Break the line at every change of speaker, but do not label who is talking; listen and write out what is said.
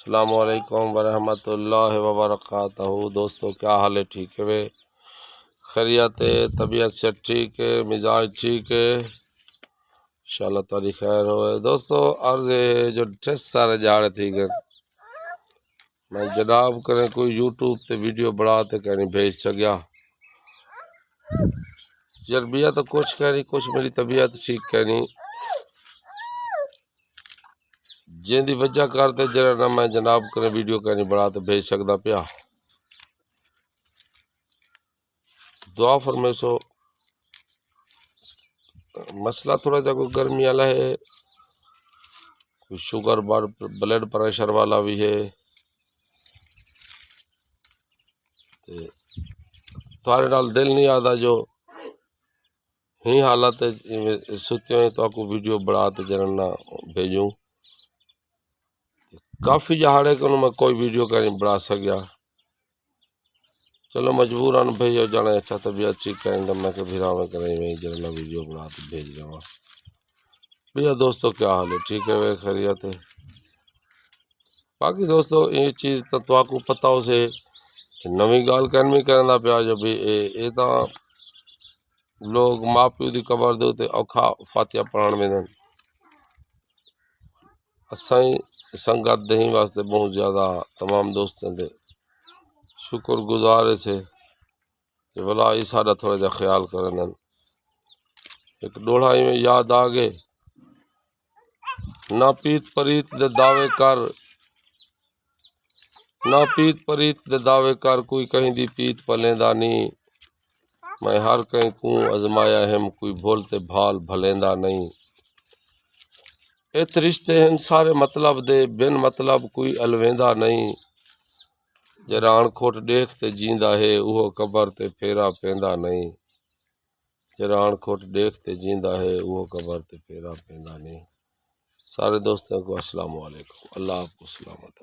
السلام علیکم ورحمۃ اللہ وبرکاتہ۔ دوستو کیا حال ہے؟ ٹھیک ہے؟ خیریت ہے؟ طبیعت سے ٹھیک ہے؟ مزاج ٹھیک ہے؟ انشاءاللہ تاری خیر ہوئے۔ دوستو عرض ہے جو ڈریس سارے جاڑے تھی گئے میں جناب کریں کوئی یوٹیوب تے ویڈیو بڑھاتے کہیں بھیج سکیا جربیہ تو کچھ کہنی کچھ میری طبیعت ٹھیک کہنی جن دی وجہ کرتے جرا نہ میں جناب کریں ویڈیو کہیں بڑھاتے بھیج سکتا پیا۔ دعا فرمائے سو مسئلہ تھوڑا جا کوئی گرمی والا ہے، کوئی شوگر بلڈ پریشر والا بھی ہے، تھوڑے نال دل نہیں آتا جو ہی حالت ستے ہوئے تو آپ کو ویڈیو بڑھاتے جرنا بھیجوں کافی جہاڑے کہ میں کوئی ویڈیو کہیں بڑھا سکیا، چلو مجبوراً بھیجو جانا اچھا طبیعت ٹھیک کریں تو میں کہ بھیرا میں کریں میں جرنا ویڈیو بنا کے بھیج جاؤں۔ بھیا دوستو کیا حال ہے؟ ٹھیک ہے؟ خیریت ہے؟ باقی دوستو یہ چیز تو آپ کو پتہ ہو سے نوی گال کہن بھی کرنا پیا جو بھی یہ تو لوگ ماں پیو دی قبر دے تے اوکھا فاتحہ پڑھن میں دن اسائیں سنگت دہیں واسطے بہت زیادہ تمام دوستوں دے شکر گزار سے کہ بلا یہ سارا تھوڑا جا خیال کرن دن۔ ایک ڈوڑھائی میں یاد آگے نہ پیت پریت دے دعوے کر، نہ پیت پریت دے دعوے کر، کوئی کہیں دی پیت پلیندا نہیں، میں ہر کہیں کوں ازمایا ہم، کوئی بھولتے بھال بھلیندا نہیں۔ ایت رشتے ہیں سارے مطلب دے، بن مطلب کوئی الویندا نہیں، جران کھوٹ دیکھتے جیندا ہے اوہ قبر تے پھیرا پیندا نہیں، جران کھوٹ دیکھتے جیندا ہے اوہ قبر تے پھیرا پیندا نہیں۔ سارے دوستوں کو السلام علیکم، اللہ آپ کو سلامت۔